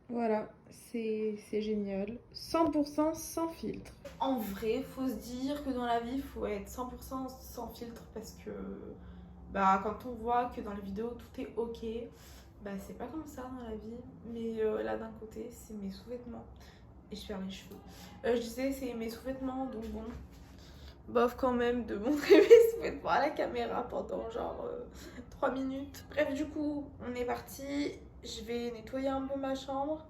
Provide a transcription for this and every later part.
Voilà, c'est génial. 100% sans filtre. En vrai, faut se dire que dans la vie, faut être 100% sans filtre parce que bah, quand on voit que dans les vidéos tout est ok, bah c'est pas comme ça dans la vie. Mais là d'un côté, c'est mes sous-vêtements et je perds mes cheveux. Je disais c'est mes sous-vêtements, donc bon, bof quand même de montrer mes sous-vêtements à la caméra pendant genre 3 minutes. Bref, du coup, on est parti. Je vais nettoyer un peu ma chambre.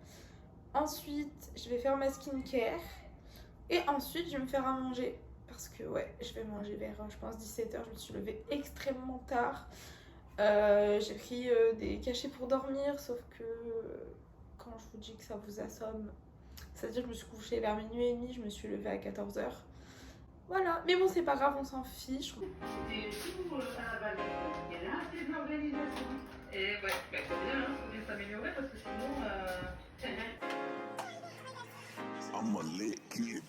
Ensuite, je vais faire ma skincare. Et ensuite, je vais me faire à manger. Parce que, ouais, je vais manger vers, je pense, 17h. Je me suis levée extrêmement tard. J'ai pris des cachets pour dormir. Sauf que, quand je vous dis que ça vous assomme, c'est-à-dire que je me suis couchée vers minuit et demi. Je me suis levée à 14h. Voilà. Mais bon, c'est pas grave, on s'en fiche. C'était tout à la base. Il y a assez de l'organisation. Et ouais, faut bien s'améliorer parce que sinon. I'm a lit kid.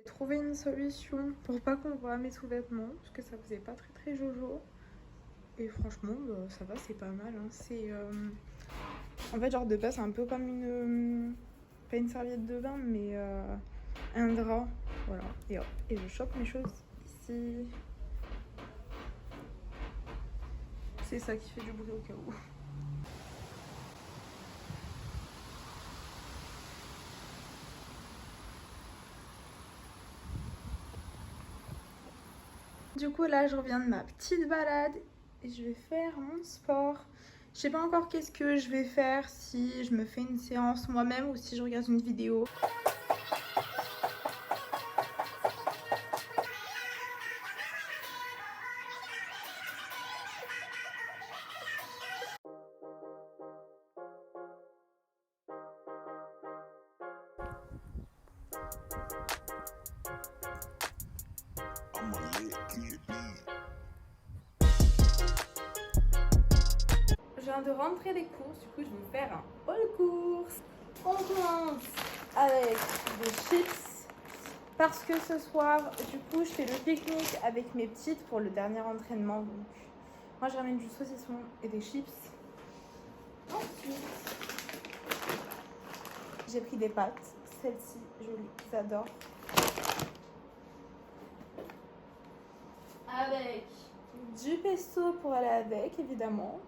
Trouver une solution pour pas qu'on voit mes sous-vêtements parce que ça faisait pas très jojo et franchement bah, ça va, c'est pas mal hein. C'est en fait genre de base c'est un peu comme une pas une serviette de bain mais un drap, voilà, et hop, et je chope mes choses ici. C'est ça qui fait du bruit au cas où. Du coup là je reviens de ma petite balade et je vais faire mon sport. Je sais pas encore qu'est-ce que je vais faire, si je me fais une séance moi-même ou si je regarde une vidéo. Je viens de rentrer des courses, du coup je vais me faire un haul course. On commence avec des chips parce que ce soir du coup je fais le pique-nique avec mes petites pour le dernier entraînement. Donc moi je ramène du saucisson et des chips. Ensuite j'ai pris des pâtes, celles-ci je les adore. Avec du pesto pour aller avec évidemment.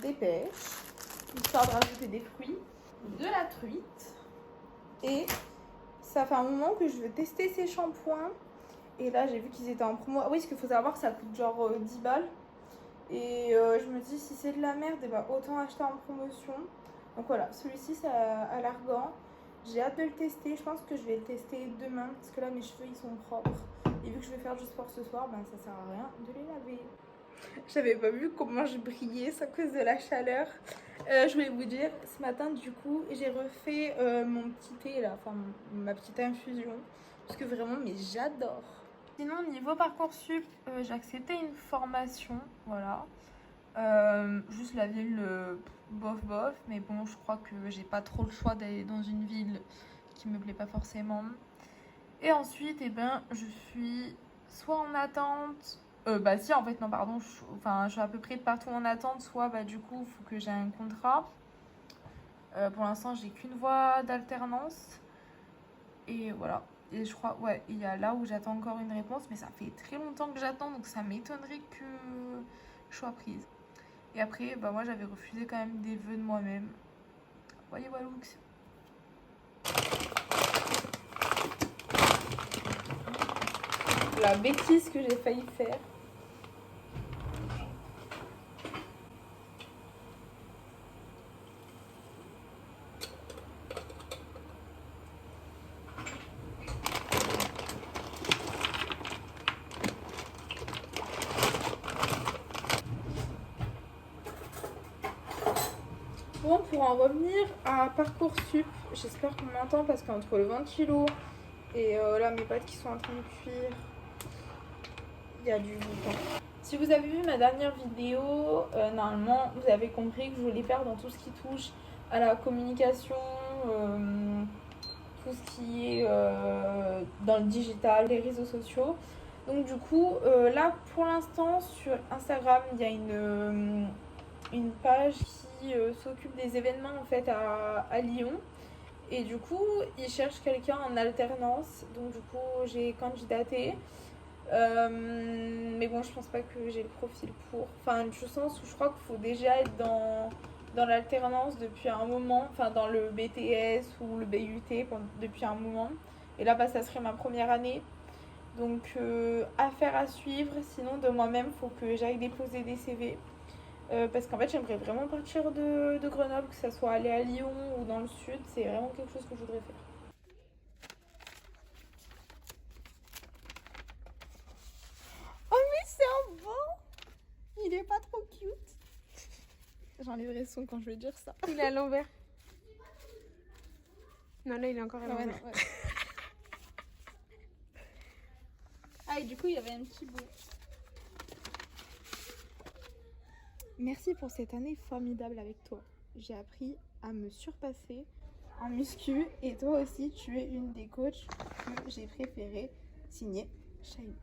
Des pêches, histoire de rajouter des fruits, de la truite, Et ça fait un moment que je veux tester ces shampoings. Et là, j'ai vu qu'ils étaient en promo. Ah oui, ce qu'il faut savoir, ça coûte genre 10 balles. Et je me dis, si c'est de la merde, et bah, autant acheter en promotion. Donc voilà, celui-ci, c'est à l'argan. J'ai hâte de le tester. Je pense que je vais le tester demain. Parce que là, mes cheveux, ils sont propres. Et vu que je vais faire du sport ce soir, ben, ça sert à rien de les laver. J'avais pas vu comment je brillais à cause de la chaleur. Je voulais vous dire, ce matin, du coup, j'ai refait mon petit thé, là. Enfin, ma petite infusion. Parce que vraiment, mais j'adore. Sinon, niveau Parcoursup, j'ai accepté une formation. Voilà. Juste la ville, bof bof. Mais bon, je crois que j'ai pas trop le choix d'aller dans une ville qui me plaît pas forcément. Et ensuite, eh ben, je suis soit en attente. Bah si, en fait, non, pardon. Je suis à peu près de partout en attente. Soit, bah du coup, il faut que j'ai un contrat. Pour l'instant, j'ai qu'une voie d'alternance. Et voilà. Et je crois, ouais, il y a là où j'attends encore une réponse. Mais ça fait très longtemps que j'attends. Donc ça m'étonnerait que je sois prise. Et après, bah moi, j'avais refusé quand même des vœux de moi-même. Voyez, Walux. La bêtise que j'ai failli faire. Bon, pour en revenir à Parcoursup, j'espère qu'on m'entend parce qu'entre le ventilo et là mes pattes qui sont en train de cuire, il y a du bouton. Si vous avez vu ma dernière vidéo, normalement vous avez compris que je voulais faire dans tout ce qui touche à la communication, tout ce qui est dans le digital, les réseaux sociaux. Donc du coup, là pour l'instant sur Instagram, il y a une page qui s'occupe des événements en fait à Lyon. Et du coup, ils cherchent quelqu'un en alternance. Donc du coup, j'ai candidaté. Mais bon, je pense pas que j'ai le profil pour. Enfin, du sens où je crois qu'il faut déjà être dans l'alternance depuis un moment. Enfin, dans le BTS ou le BUT depuis un moment. Et là, bah, ça serait ma première année. Donc, affaire à suivre. Sinon, de moi-même, il faut que j'aille déposer des CV. Parce qu'en fait, j'aimerais vraiment partir de Grenoble, que ça soit aller à Lyon ou dans le sud. C'est vraiment quelque chose que je voudrais faire. Oh, mais c'est un bon! Il est pas trop cute. J'enlèverai son quand je vais dire ça. Il est à l'envers. Non, là, il est encore à l'envers. Ouais. Ah, et du coup, il y avait un petit bout. Merci pour cette année formidable avec toi. J'ai appris à me surpasser en muscu et toi aussi, tu es une des coachs que j'ai préférées. Signé Shahid.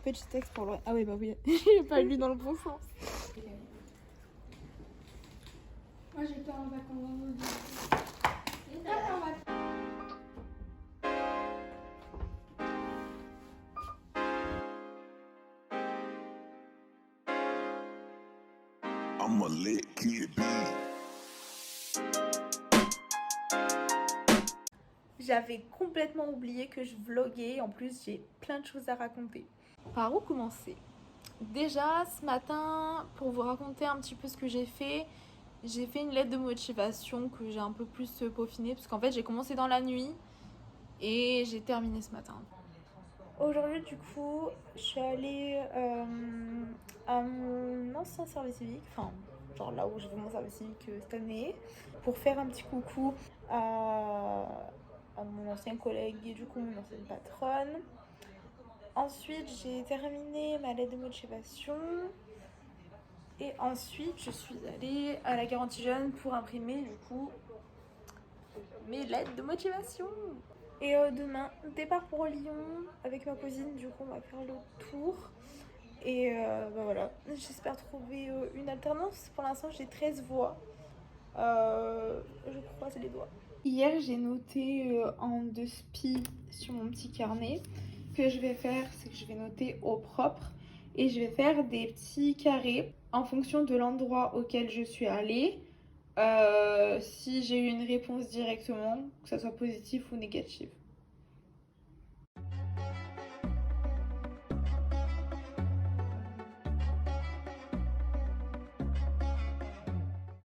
Petit texte pour le... Ah oui, bah oui, j'ai pas lu dans le bon sens. Moi, j'étais en vacances. I'm a lit kid, B. J'avais complètement oublié que je vloguais. En plus, j'ai plein de choses à raconter. Par où commencer? Déjà, ce matin, pour vous raconter un petit peu ce que j'ai fait une lettre de motivation que j'ai un peu plus peaufinée. Parce qu'en fait, j'ai commencé dans la nuit et j'ai terminé ce matin. Aujourd'hui, du coup, je suis allée à mon ancien service civique. Enfin, genre là où j'ai fait mon service civique cette année. Pour faire un petit coucou à mon ancien collègue et du coup mon ancienne patronne. Ensuite, j'ai terminé ma lettre de motivation. Et ensuite, je suis allée à la Garantie Jeune pour imprimer du coup mes lettres de motivation. Et demain, départ pour Lyon avec ma cousine. Du coup, on va faire le tour. Et bah voilà, j'espère trouver une alternance. Pour l'instant, j'ai 13 voix. Je croise les doigts. Hier, j'ai noté en 2 spi sur mon petit carnet. Ce que je vais faire, c'est que je vais noter au propre. Et je vais faire des petits carrés en fonction de l'endroit auquel je suis allée. si j'ai eu une réponse directement, que ça soit positive ou négative.